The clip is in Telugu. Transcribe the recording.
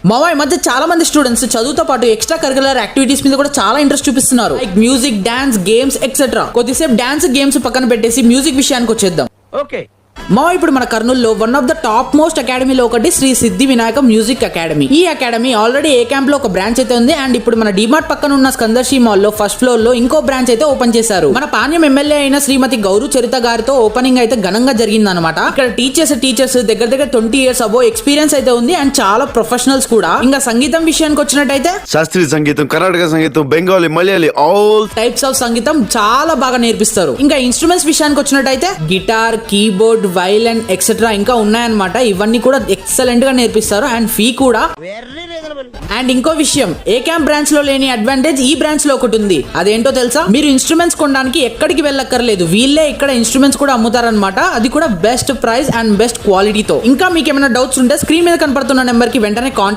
మావా ఈ మధ్య చాలా మంది స్టూడెంట్స్ చదువుతో పాటు ఎక్స్ట్రా కరికులర్ యాక్టివిటీస్ మీద కూడా చాలా ఇంట్రెస్ట్ చూపిస్తున్నారు. Like music, dance, games etcetera. కొద్దిసేపు డాన్స్, గేమ్స్ పక్కన పెట్టేసి మ్యూజిక్ విషయానికి వచ్చేద్దాం. ఓకే మా ఇప్పుడు మన కర్నూలులో one of the top most అకాడమీలో ఒకటి శ్రీ సిద్ధి వినాయక మ్యూజిక్ అకాడమీ. ఈ అకాడమీ ఆల్రెడీ ఏ క్యాంప్ లో ఒక బ్రాంచ్ అయితే ఉంది అండ్ ఇప్పుడు మన డిమార్ట్ పక్కన ఉన్న స్కందర్షి మాల్ లో ఫస్ట్ ఫ్లోర్ లో ఇంకో బ్రాంచ్ అయితే ఓపెన్ చేశారు. మన పాణ్యం ఎమ్మెల్యే అయిన శ్రీమతి గౌరు చరిత గారితో ఓపెనింగ్ అయితే ఘనంగా జరిగిందనమాట. ఇక్కడ టీచర్స్ దగ్గర 20 years అబో ఎక్స్పీరియన్స్ అయితే ఉంది అండ్ చాలా ప్రొఫెషనల్స్ కూడా. ఇంకా సంగీతం విషయానికి వచ్చినట్టయితే శాస్త్రీయ సంగీతం, కర్ణాటక సంగీతం, Bengali, Malayali all types of సంగీతం చాలా బాగా నేర్పిస్తారు. ఇంకా ఇన్స్ట్రుమెంట్స్ విషయానికి వచ్చినట్టయితే గిటార్, కీబోర్డ్, వైలన్ ఎక్సెట్రా ఇంకా ఉన్నాయన్నమాట. ఇవన్నీ కూడా ఎక్సలెంట్ గా నేర్పిస్తారు అండ్ ఫీ కూడా. అండ్ ఇంకో విషయం, ఏ క్యాంప్ బ్రాంచ్ లో లేని అడ్వాంటేజ్ ఈ బ్రాంచ్ లో ఒకటి ఉంది. అదేంటో తెలుసా? మీరు ఇన్స్ట్రుమెంట్స్ కొనడానికి ఎక్కడికి వెళ్ళక్కర్లేదు, వీళ్ళే ఇక్కడ ఇన్స్ట్రుమెంట్స్ కూడా అమ్ముతారనమాట. అది కూడా బెస్ట్ ప్రైస్ అండ్ బెస్ట్ క్వాలిటీతో. ఇంకా మీకు ఏమైనా డౌట్స్ ఉంటే స్క్రీన్ మీద కనపడుతున్న నెంబర్ కి వెంటనే కాంటాక్ట్